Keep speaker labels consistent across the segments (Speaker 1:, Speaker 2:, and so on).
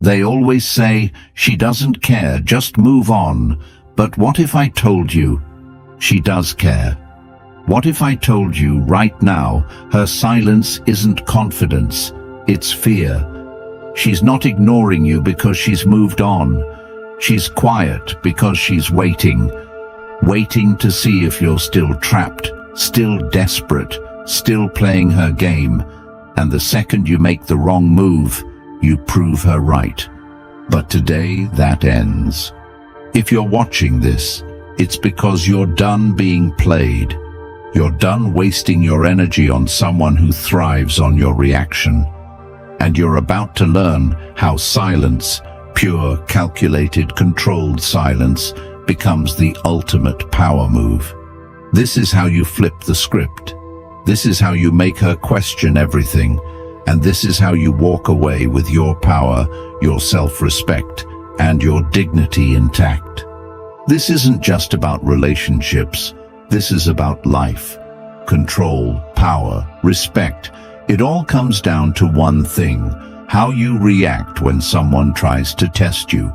Speaker 1: They always say, "She doesn't care, just move on." But what if I told you she does care? What if I told you right now her silence isn't confidence, it's fear? She's not ignoring you because she's moved on. She's quiet because she's waiting to see if you're still trapped, still desperate, still playing her game. And the second you make the wrong move, you prove her right. But today that ends. If you're watching this, it's because you're done being played. You're done wasting your energy on someone who thrives on your reaction. And you're about to learn how silence, pure, calculated, controlled silence, becomes the ultimate power move. This is how you flip the script. This is how you make her question everything. And this is how you walk away with your power, your self-respect, and your dignity intact. This isn't just about relationships. This is about life. Control, power, respect. It all comes down to one thing: how you react when someone tries to test you.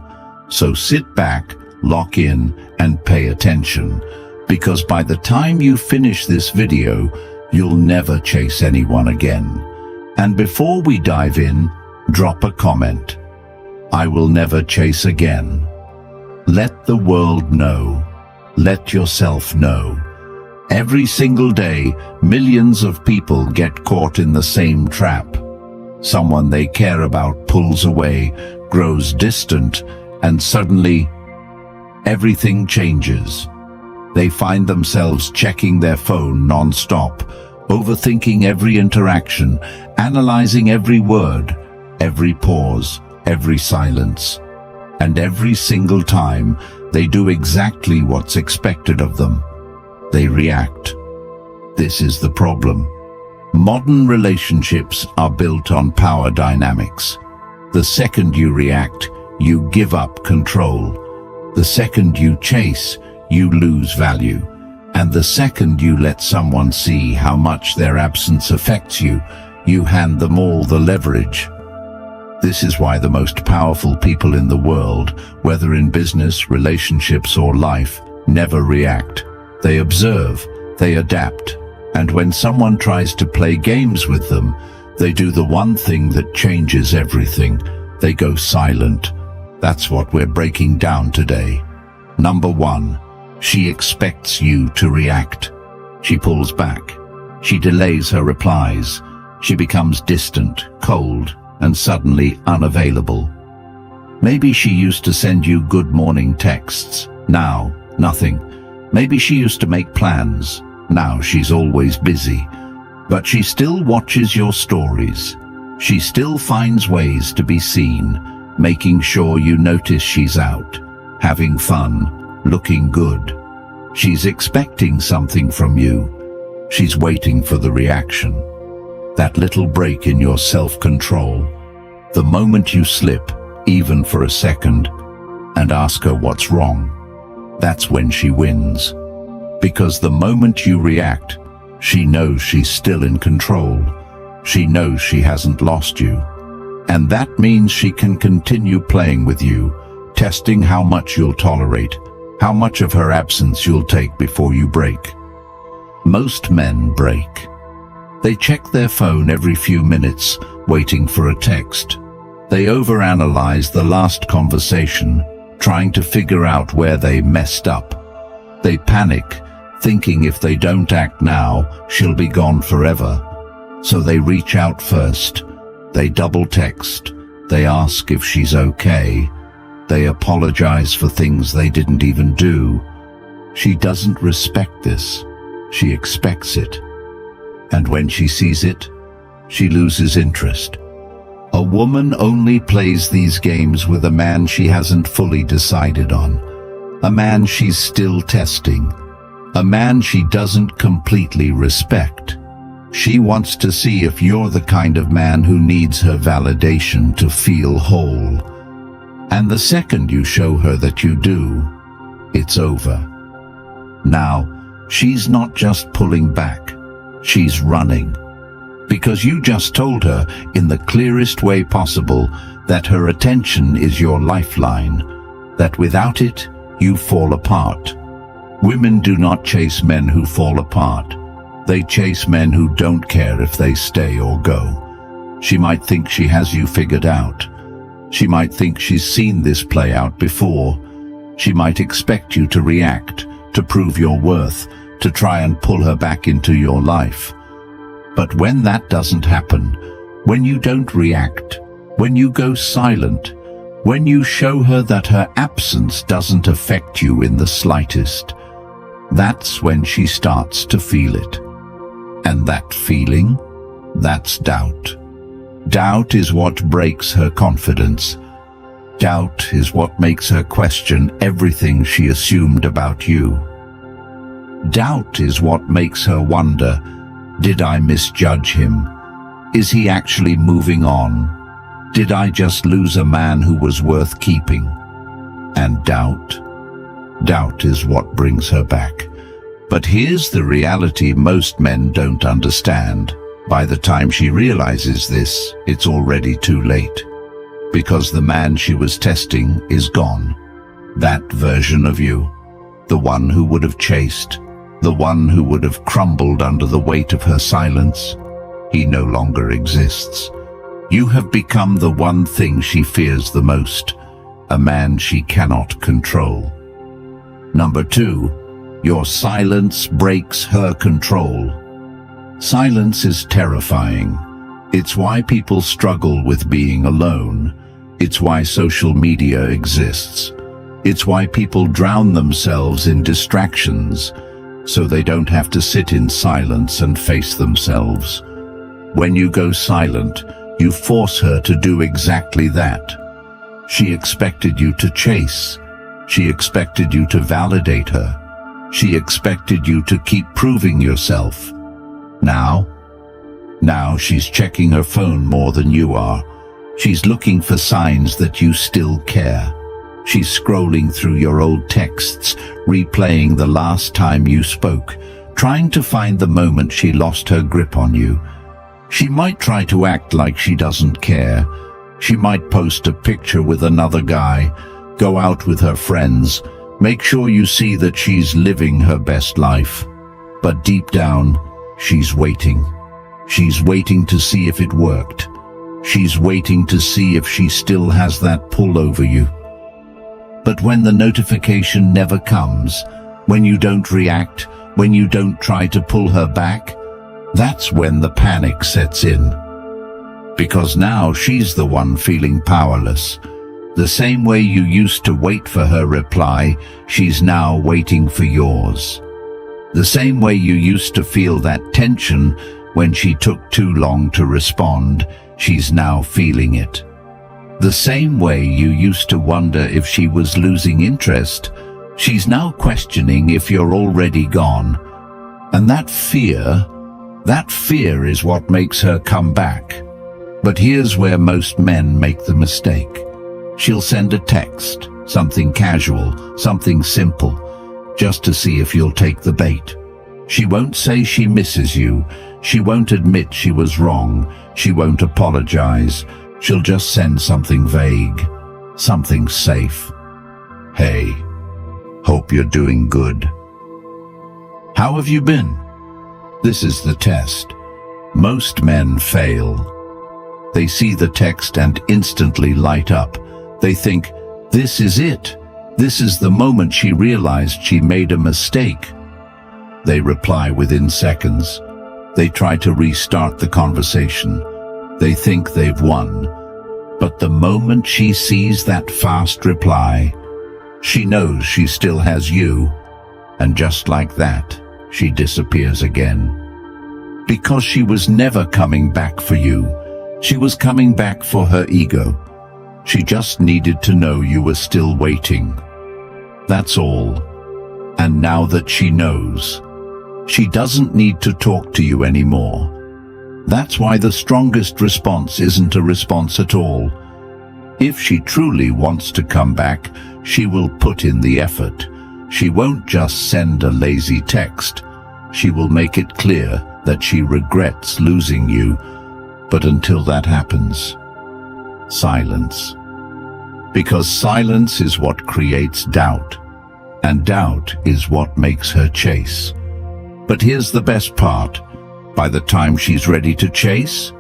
Speaker 1: So sit back, lock in, and pay attention. Because by the time you finish this video, you'll never chase anyone again. And before we dive in, drop a comment. I will never chase again. Let the world know. Let yourself know. Every single day, millions of people get caught in the same trap. Someone they care about pulls away, grows distant, and suddenly, everything changes. They find themselves checking their phone non-stop, overthinking every interaction, analyzing every word, every pause, every silence. And every single time, they do exactly what's expected of them. They react. This is the problem. Modern relationships are built on power dynamics. The second you react, you give up control. The second you chase, you lose value. And the second you let someone see how much their absence affects you, you hand them all the leverage. This is why the most powerful people in the world, whether in business, relationships, or life, never react. They observe, they adapt, and when someone tries to play games with them, they do the one thing that changes everything. They go silent. That's what we're breaking down today. Number 1. She expects you to react. She pulls back. She delays her replies. She becomes distant, cold, and suddenly unavailable. Maybe she used to send you good morning texts. Now, nothing. Maybe she used to make plans. Now she's always busy. But she still watches your stories. She still finds ways to be seen, making sure you notice she's out, having fun, looking good. She's expecting something from you. She's waiting for the reaction. That little break in your self-control. The moment you slip, even for a second, and ask her what's wrong, that's when she wins. Because the moment you react, she knows she's still in control. She knows she hasn't lost you. And that means she can continue playing with you, testing how much you'll tolerate, how much of her absence you'll take before you break. Most men break. They check their phone every few minutes, waiting for a text. They overanalyze the last conversation, trying to figure out where they messed up. They panic, thinking if they don't act now, she'll be gone forever. So they reach out first. They double text. They ask if she's okay. They apologize for things they didn't even do. She doesn't respect this. She expects it. And when she sees it, she loses interest. A woman only plays these games with a man she hasn't fully decided on. A man she's still testing. A man she doesn't completely respect. She wants to see if you're the kind of man who needs her validation to feel whole. And the second you show her that you do, it's over. Now, she's not just pulling back, she's running. Because you just told her, in the clearest way possible, that her attention is your lifeline, that without it, you fall apart. Women do not chase men who fall apart. They chase men who don't care if they stay or go. She might think she has you figured out. She might think she's seen this play out before. She might expect you to react, to prove your worth, to try and pull her back into your life. But when that doesn't happen, when you don't react, when you go silent, when you show her that her absence doesn't affect you in the slightest, that's when she starts to feel it. And that feeling, that's doubt. Doubt is what breaks her confidence. Doubt is what makes her question everything she assumed about you. Doubt is what makes her wonder, did I misjudge him? Is he actually moving on? Did I just lose a man who was worth keeping? And doubt is what brings her back. But here's the reality most men don't understand. By the time she realizes this, it's already too late. Because the man she was testing is gone. That version of you, the one who would have chased, the one who would have crumbled under the weight of her silence, he no longer exists. You have become the one thing she fears the most, a man she cannot control. Number 2, your silence breaks her control. Silence is terrifying. It's why people struggle with being alone. It's why social media exists. It's why people drown themselves in distractions, so they don't have to sit in silence and face themselves. When you go silent, you force her to do exactly that. She expected you to chase. She expected you to validate her. She expected you to keep proving yourself. Now she's checking her phone more than you are. She's looking for signs that you still care. She's scrolling through your old texts, replaying the last time you spoke, trying to find the moment she lost her grip on you. She might try to act like she doesn't care. She might post a picture with another guy, go out with her friends, make sure you see that she's living her best life. But deep down, she's waiting. She's waiting to see if it worked. She's waiting to see if she still has that pull over you. But when the notification never comes, when you don't react, when you don't try to pull her back, that's when the panic sets in. Because now she's the one feeling powerless. The same way you used to wait for her reply, she's now waiting for yours. The same way you used to feel that tension when she took too long to respond, she's now feeling it. The same way you used to wonder if she was losing interest, she's now questioning if you're already gone. And that fear is what makes her come back. But here's where most men make the mistake. She'll send a text, something casual, something simple, just to see if you'll take the bait. She won't say she misses you. She won't admit she was wrong. She won't apologize. She'll just send something vague, something safe. Hey, hope you're doing good. How have you been? This is the test. Most men fail. They see the text and instantly light up. They think, this is it. This is the moment she realized she made a mistake. They reply within seconds. They try to restart the conversation. They think they've won. But the moment she sees that fast reply, she knows she still has you. And just like that, she disappears again. Because she was never coming back for you. She was coming back for her ego. She just needed to know you were still waiting. That's all. And now that she knows, she doesn't need to talk to you anymore. That's why the strongest response isn't a response at all. If she truly wants to come back, she will put in the effort. She won't just send a lazy text. She will make it clear that she regrets losing you. But until that happens, Silence. Because silence is what creates doubt, and doubt is what makes her chase. But here's the best part. By the time she's ready to chase,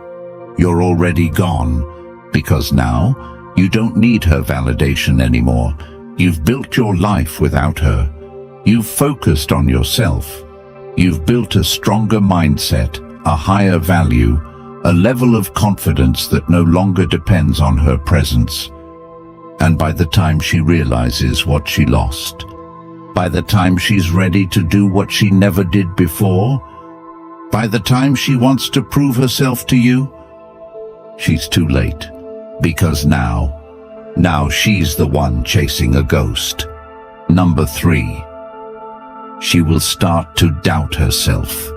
Speaker 1: you're already gone, because now you don't need her validation anymore. You've built your life without her. You've focused on yourself. You've built a stronger mindset, a higher value, a level of confidence that no longer depends on her presence. And by the time she realizes what she lost, by the time she's ready to do what she never did before, by the time she wants to prove herself to you, she's too late. Because now she's the one chasing a ghost. Number 3. She will start to doubt herself.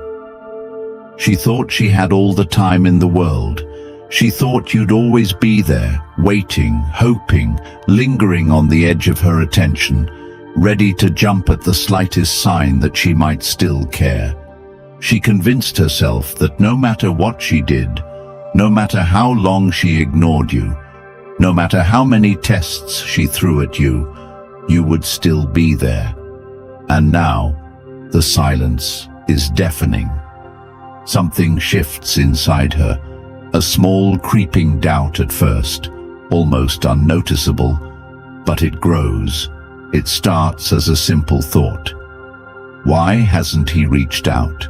Speaker 1: She thought she had all the time in the world. She thought you'd always be there, waiting, hoping, lingering on the edge of her attention, ready to jump at the slightest sign that she might still care. She convinced herself that no matter what she did, no matter how long she ignored you, no matter how many tests she threw at you, you would still be there. And now, the silence is deafening. Something shifts inside her, a small creeping doubt at first, almost unnoticeable, but it grows. It starts as a simple thought. Why hasn't he reached out?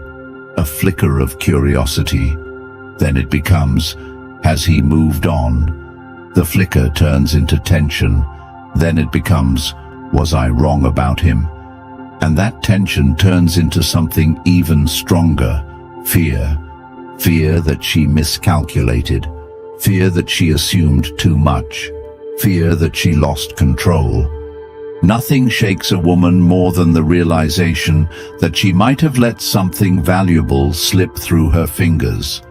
Speaker 1: A flicker of curiosity. Then it becomes, has he moved on? The flicker turns into tension. Then it becomes, was I wrong about him? And that tension turns into something even stronger, fear. Fear that she miscalculated. Fear that she assumed too much. Fear that she lost control. Nothing shakes a woman more than the realization that she might have let something valuable slip through her fingers.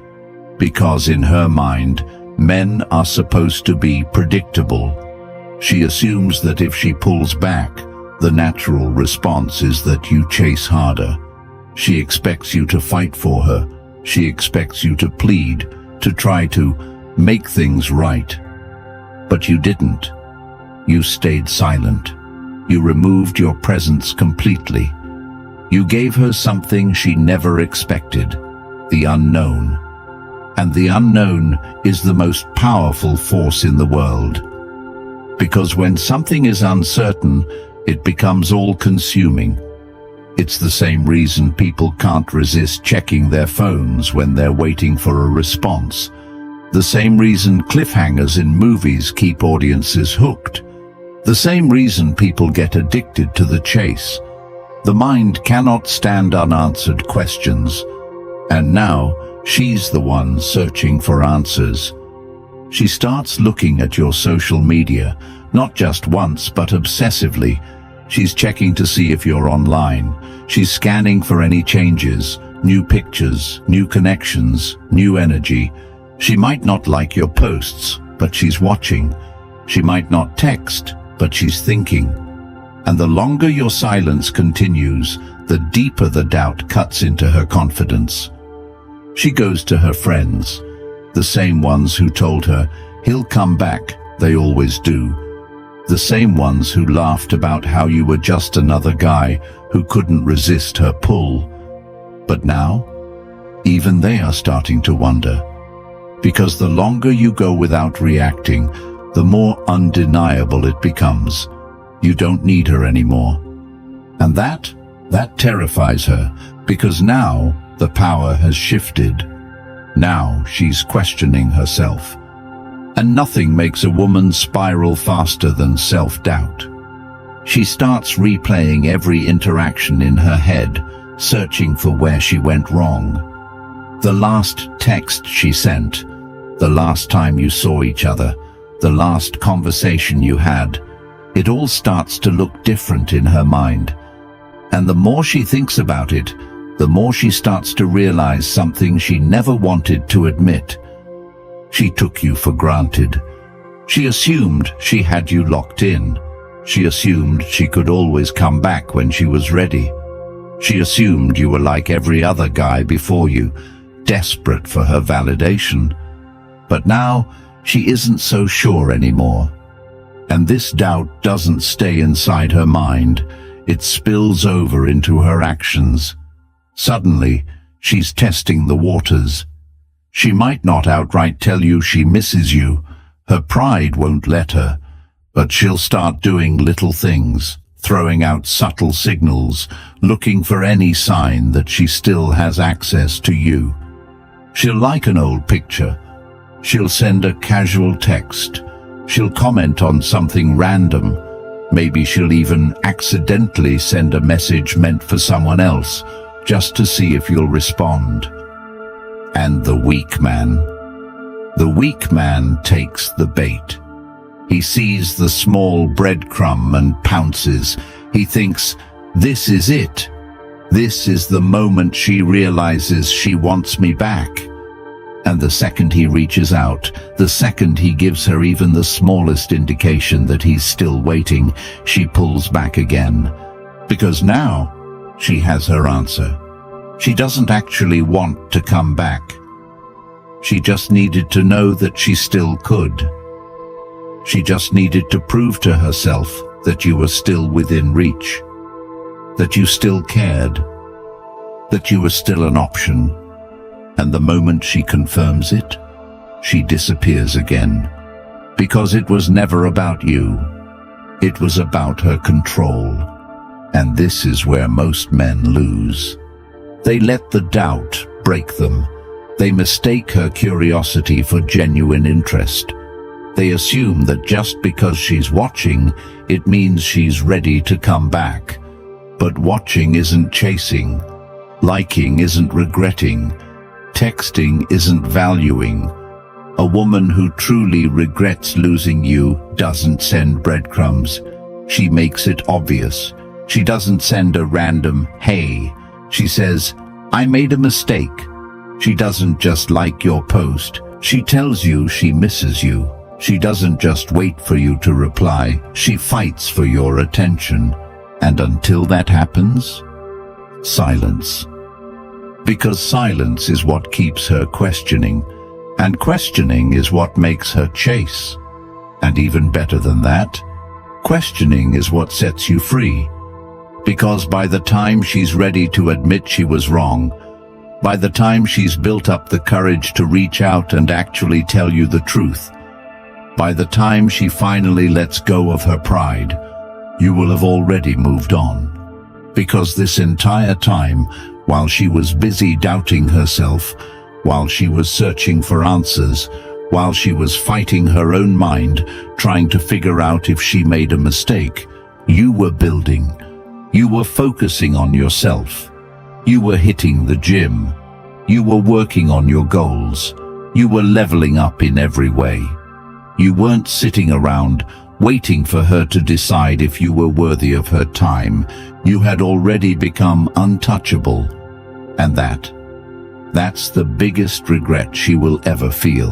Speaker 1: Because in her mind, men are supposed to be predictable. She assumes that if she pulls back, the natural response is that you chase harder. She expects you to fight for her. She expects you to plead, to try to make things right. But you didn't. You stayed silent. You removed your presence completely. You gave her something she never expected, the unknown. And the unknown is the most powerful force in the world. Because when something is uncertain, it becomes all-consuming. It's the same reason people can't resist checking their phones when they're waiting for a response. The same reason cliffhangers in movies keep audiences hooked. The same reason people get addicted to the chase. The mind cannot stand unanswered questions. And now, she's the one searching for answers. She starts looking at your social media, not just once but obsessively. She's checking to see if you're online. She's scanning for any changes, new pictures, new connections, new energy. She might not like your posts, but she's watching. She might not text, but she's thinking. And the longer your silence continues, the deeper the doubt cuts into her confidence. She goes to her friends, the same ones who told her, he'll come back, they always do. The same ones who laughed about how you were just another guy who couldn't resist her pull. But now, even they are starting to wonder. Because the longer you go without reacting, the more undeniable it becomes. You don't need her anymore. And that terrifies her, because now the power has shifted. Now she's questioning herself. And nothing makes a woman spiral faster than self-doubt. She starts replaying every interaction in her head, searching for where she went wrong. The last text she sent, the last time you saw each other, the last conversation you had, it all starts to look different in her mind. And the more she thinks about it, the more she starts to realize something she never wanted to admit. She took you for granted. She assumed she had you locked in. She assumed she could always come back when she was ready. She assumed you were like every other guy before you, desperate for her validation. But now, she isn't so sure anymore. And this doubt doesn't stay inside her mind, it spills over into her actions. Suddenly, she's testing the waters. She might not outright tell you she misses you, her pride won't let her, but she'll start doing little things, throwing out subtle signals, looking for any sign that she still has access to you. She'll like an old picture. She'll send a casual text. She'll comment on something random. Maybe she'll even accidentally send a message meant for someone else, just to see if you'll respond. And the weak man. The weak man takes the bait. He sees the small breadcrumb and pounces. He thinks, this is it. This is the moment she realizes she wants me back. And the second he reaches out, the second he gives her even the smallest indication that he's still waiting, she pulls back again. Because now she has her answer. She doesn't actually want to come back. She just needed to know that she still could. She just needed to prove to herself that you were still within reach, that you still cared, that you were still an option. And the moment she confirms it, she disappears again. Because it was never about you. It was about her control. And this is where most men lose. They let the doubt break them. They mistake her curiosity for genuine interest. They assume that just because she's watching, it means she's ready to come back. But watching isn't chasing. Liking isn't regretting. Texting isn't valuing. A woman who truly regrets losing you doesn't send breadcrumbs. She makes it obvious. She doesn't send a random, hey. She says, I made a mistake. She doesn't just like your post. She tells you she misses you. She doesn't just wait for you to reply. She fights for your attention. And until that happens, silence. Because silence is what keeps her questioning, and questioning is what makes her chase. And even better than that, questioning is what sets you free. Because by the time she's ready to admit she was wrong, by the time she's built up the courage to reach out and actually tell you the truth, by the time she finally lets go of her pride, you will have already moved on. Because this entire time, while she was busy doubting herself, while she was searching for answers, while she was fighting her own mind, trying to figure out if she made a mistake, you were building. You were focusing on yourself. You were hitting the gym. You were working on your goals. You were leveling up in every way. You weren't sitting around waiting for her to decide if you were worthy of her time. You had already become untouchable. And that's the biggest regret she will ever feel.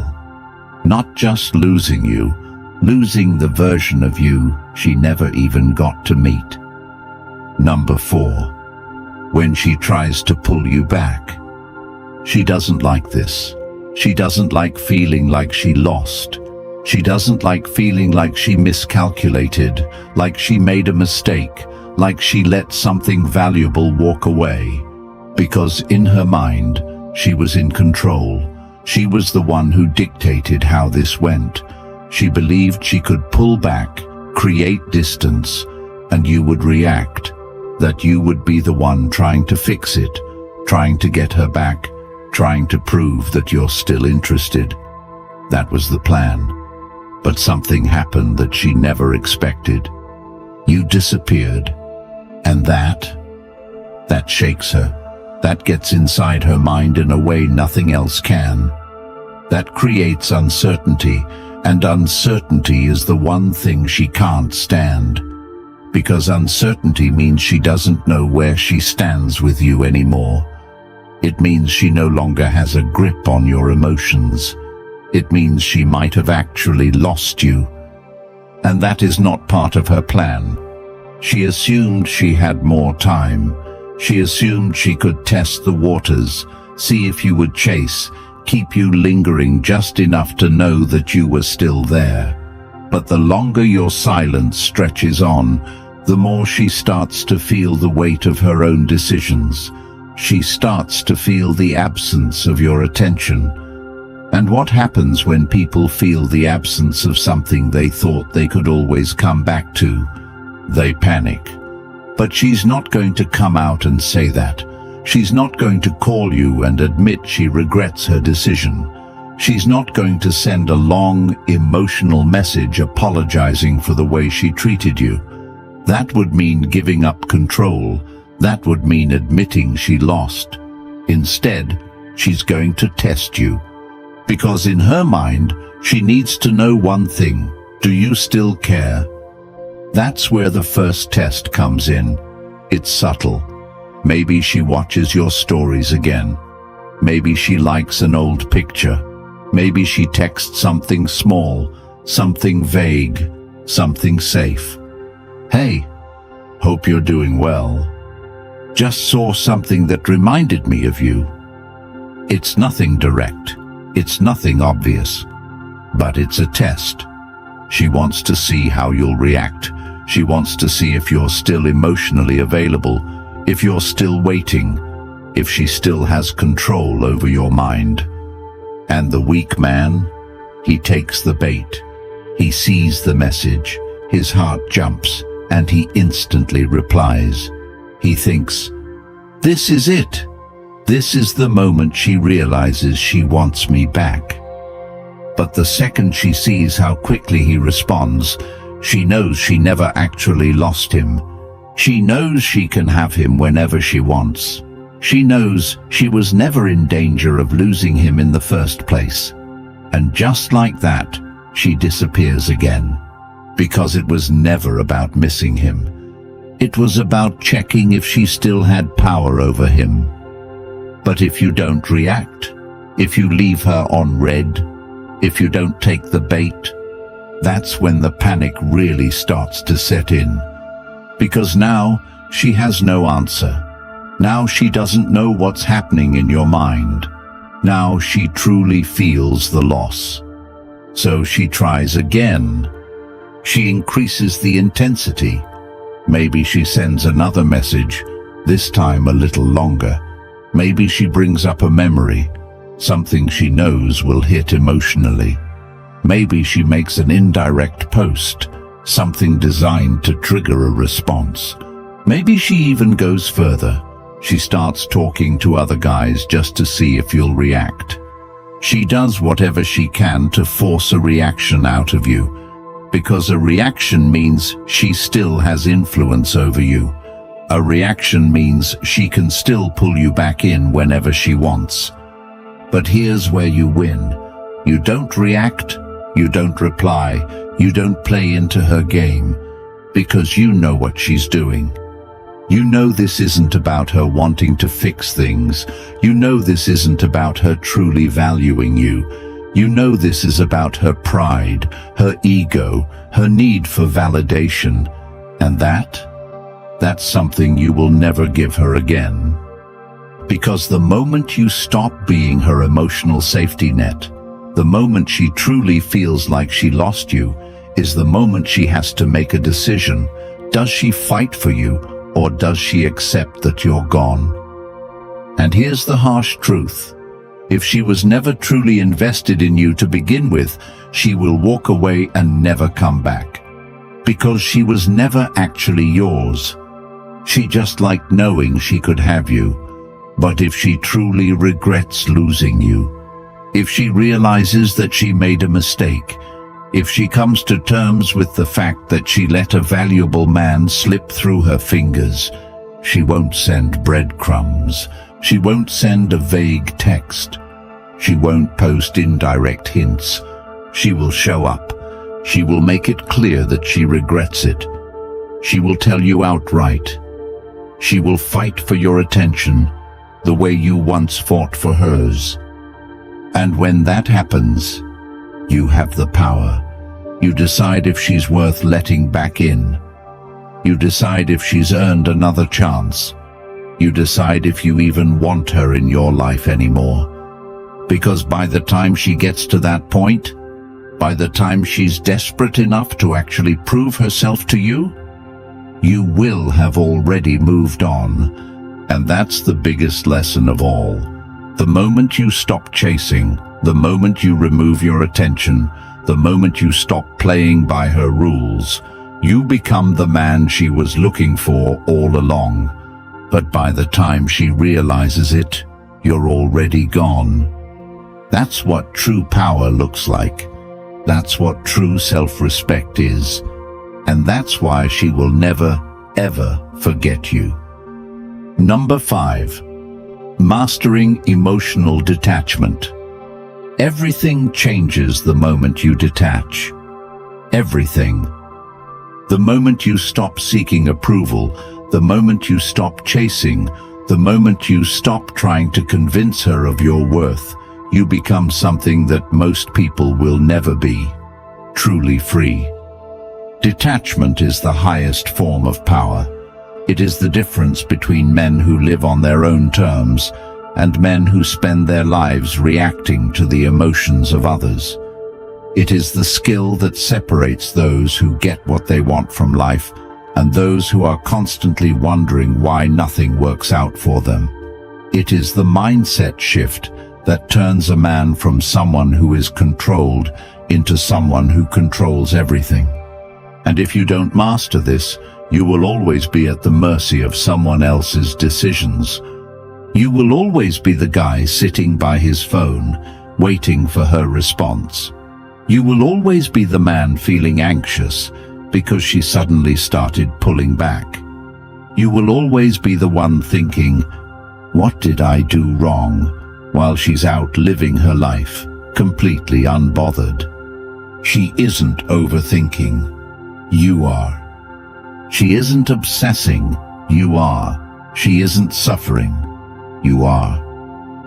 Speaker 1: Not just losing you, losing the version of you she never even got to meet. Number 4. When she tries to pull you back. She doesn't like this. She doesn't like feeling like she lost. She doesn't like feeling like she miscalculated, like she made a mistake, like she let something valuable walk away. Because in her mind, she was in control. She was the one who dictated how this went. She believed she could pull back, create distance, and you would react. That you would be the one trying to fix it, trying to get her back, trying to prove that you're still interested. That was the plan. But something happened that she never expected. You disappeared. And that shakes her. That gets inside her mind in a way nothing else can. That creates uncertainty, and uncertainty is the one thing she can't stand. Because uncertainty means she doesn't know where she stands with you anymore. It means she no longer has a grip on your emotions. It means she might have actually lost you. And that is not part of her plan. She assumed she had more time. She assumed she could test the waters, see if you would chase, keep you lingering just enough to know that you were still there. But the longer your silence stretches on, the more she starts to feel the weight of her own decisions. She starts to feel the absence of your attention. And what happens when people feel the absence of something they thought they could always come back to? They panic. But she's not going to come out and say that. She's not going to call you and admit she regrets her decision. She's not going to send a long, emotional message apologizing for the way she treated you. That would mean giving up control. That would mean admitting she lost. Instead, she's going to test you. Because in her mind, she needs to know one thing. Do you still care? That's where the first test comes in. It's subtle. Maybe she watches your stories again. Maybe she likes an old picture. Maybe she texts something small, something vague, something safe. Hey, hope you're doing well. Just saw something that reminded me of you. It's nothing direct. It's nothing obvious. But it's a test. She wants to see how you'll react. She wants to see if you're still emotionally available, if you're still waiting, if she still has control over your mind. And the weak man, he takes the bait. He sees the message, his heart jumps, and he instantly replies. He thinks, "This is it. This is the moment she realizes she wants me back." But the second she sees how quickly he responds, she knows she never actually lost him. She knows she can have him whenever she wants. She knows she was never in danger of losing him in the first place. And just like that, she disappears again. Because it was never about missing him. It was about checking if she still had power over him. But if you don't react, if you leave her on red, if you don't take the bait, that's when the panic really starts to set in. Because now she has no answer. Now she doesn't know what's happening in your mind. Now she truly feels the loss. So she tries again. She increases the intensity. Maybe she sends another message, this time a little longer. Maybe she brings up a memory, something she knows will hit emotionally. Maybe she makes an indirect post, something designed to trigger a response. Maybe she even goes further. She starts talking to other guys just to see if you'll react. She does whatever she can to force a reaction out of you, because a reaction means she still has influence over you. A reaction means she can still pull you back in whenever she wants. But here's where you win. You don't react, you don't reply, you don't play into her game, because you know what she's doing. You know this isn't about her wanting to fix things. You know this isn't about her truly valuing you. You know this is about her pride, her ego, her need for validation. And that's something you will never give her again. Because the moment you stop being her emotional safety net, the moment she truly feels like she lost you, is the moment she has to make a decision. Does she fight for you, or does she accept that you're gone? And here's the harsh truth. If she was never truly invested in you to begin with, she will walk away and never come back. Because she was never actually yours. She just liked knowing she could have you. But if she truly regrets losing you, if she realizes that she made a mistake, if she comes to terms with the fact that she let a valuable man slip through her fingers, she won't send breadcrumbs. She won't send a vague text. She won't post indirect hints. She will show up. She will make it clear that she regrets it. She will tell you outright. She will fight for your attention the way you once fought for hers. And when that happens, you have the power. You decide if she's worth letting back in. You decide if she's earned another chance. You decide if you even want her in your life anymore. Because by the time she gets to that point, by the time she's desperate enough to actually prove herself to you, you will have already moved on. And that's the biggest lesson of all. The moment you stop chasing, the moment you remove your attention, the moment you stop playing by her rules, you become the man she was looking for all along. But by the time she realizes it, you're already gone. That's what true power looks like. That's what true self-respect is. And that's why she will never, ever forget you. Number 5. Mastering emotional detachment. Everything changes the moment you detach. Everything. The moment you stop seeking approval, the moment you stop chasing, the moment you stop trying to convince her of your worth, you become something that most people will never be, truly free. Detachment is the highest form of power. It is the difference between men who live on their own terms and men who spend their lives reacting to the emotions of others. It is the skill that separates those who get what they want from life and those who are constantly wondering why nothing works out for them. It is the mindset shift that turns a man from someone who is controlled into someone who controls everything. And if you don't master this, you will always be at the mercy of someone else's decisions. You will always be the guy sitting by his phone, waiting for her response. You will always be the man feeling anxious because she suddenly started pulling back. You will always be the one thinking, "What did I do wrong?" while she's out living her life, completely unbothered. She isn't overthinking. You are. She isn't obsessing. You are. She isn't suffering. You are.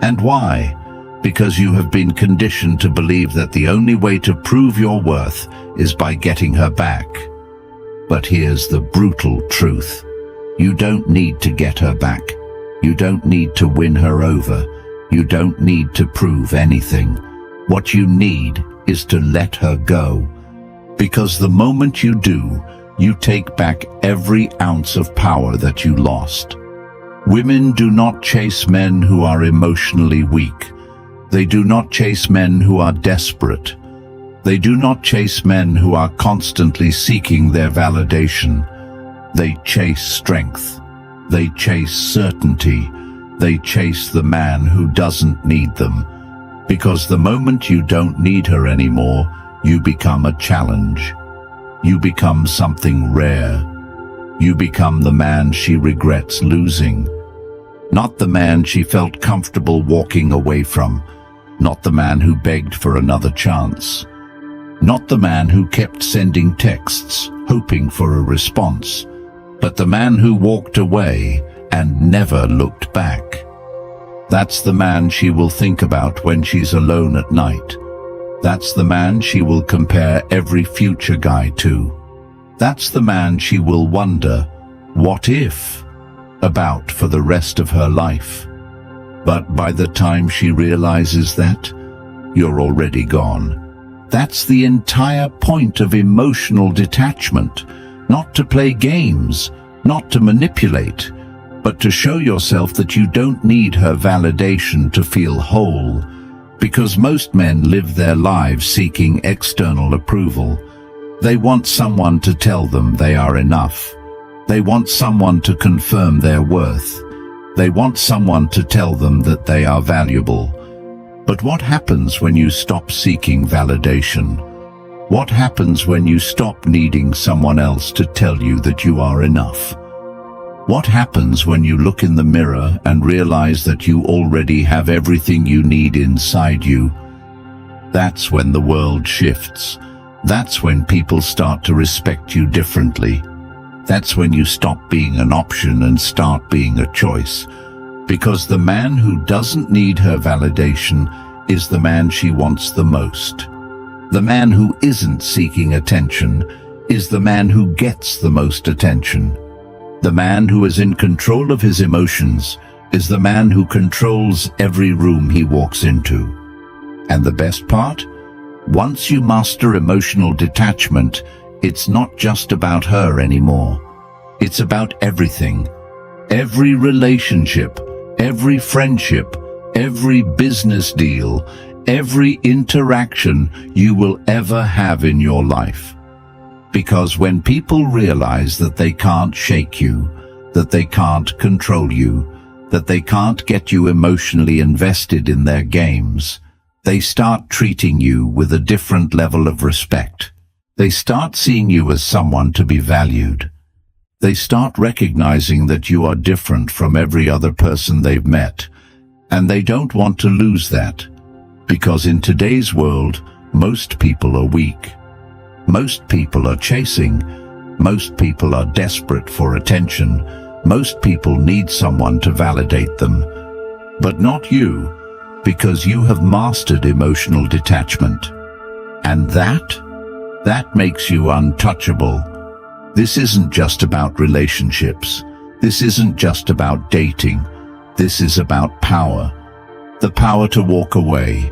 Speaker 1: And why? Because you have been conditioned to believe that the only way to prove your worth is by getting her back. But here's the brutal truth. You don't need to get her back. You don't need to win her over. You don't need to prove anything. What you need is to let her go. Because the moment you do, you take back every ounce of power that you lost. Women do not chase men who are emotionally weak. They do not chase men who are desperate. They do not chase men who are constantly seeking their validation. They chase strength. They chase certainty. They chase the man who doesn't need them. Because the moment you don't need her anymore, you become a challenge. You become something rare. You become the man she regrets losing. Not the man she felt comfortable walking away from. Not the man who begged for another chance. Not the man who kept sending texts, hoping for a response. But the man who walked away and never looked back. That's the man she will think about when she's alone at night. That's the man she will compare every future guy to. That's the man she will wonder, what if, about for the rest of her life. But by the time she realizes that, you're already gone. That's the entire point of emotional detachment. Not to play games, not to manipulate, but to show yourself that you don't need her validation to feel whole. Because most men live their lives seeking external approval. They want someone to tell them they are enough. They want someone to confirm their worth. They want someone to tell them that they are valuable. But what happens when you stop seeking validation? What happens when you stop needing someone else to tell you that you are enough? What happens when you look in the mirror and realize that you already have everything you need inside you? That's when the world shifts. That's when people start to respect you differently. That's when you stop being an option and start being a choice. Because the man who doesn't need her validation is the man she wants the most. The man who isn't seeking attention is the man who gets the most attention. The man who is in control of his emotions is the man who controls every room he walks into. And the best part? Once you master emotional detachment, it's not just about her anymore. It's about everything. Every relationship, every friendship, every business deal, every interaction you will ever have in your life. Because when people realize that they can't shake you, that they can't control you, that they can't get you emotionally invested in their games, they start treating you with a different level of respect. They start seeing you as someone to be valued. They start recognizing that you are different from every other person they've met, and they don't want to lose that. Because in today's world, most people are weak. Most people are chasing. Most people are desperate for attention. Most people need someone to validate them. But not you, because you have mastered emotional detachment. And that makes you untouchable. This isn't just about relationships. This isn't just about dating. This is about power. The power to walk away.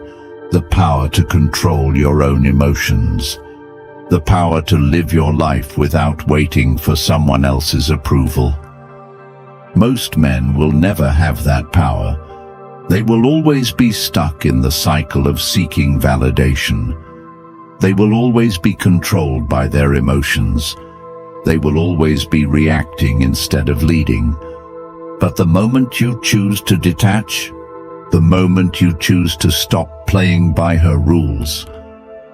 Speaker 1: The power to control your own emotions. The power to live your life without waiting for someone else's approval. Most men will never have that power. They will always be stuck in the cycle of seeking validation. They will always be controlled by their emotions. They will always be reacting instead of leading. But the moment you choose to detach, the moment you choose to stop playing by her rules,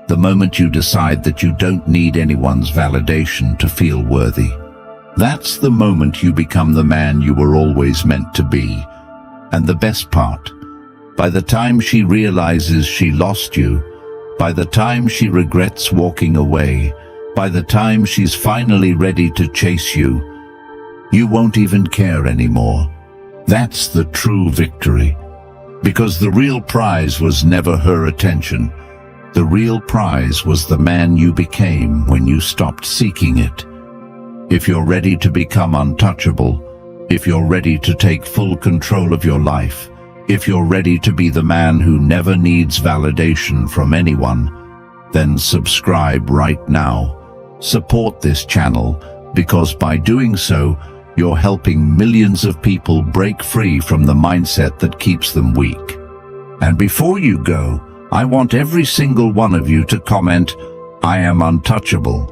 Speaker 1: the moment you decide that you don't need anyone's validation to feel worthy, that's the moment you become the man you were always meant to be. And the best part, by the time she realizes she lost you, by the time she regrets walking away, by the time she's finally ready to chase you, you won't even care anymore. That's the true victory. Because the real prize was never her attention. The real prize was the man you became when you stopped seeking it. If you're ready to become untouchable, if you're ready to take full control of your life, if you're ready to be the man who never needs validation from anyone, then subscribe right now. Support this channel, because by doing so, you're helping millions of people break free from the mindset that keeps them weak. And before you go, I want every single one of you to comment, "I am untouchable."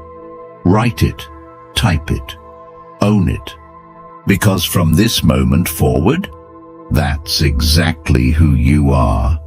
Speaker 1: Write it, type it, own it. Because from this moment forward, that's exactly who you are.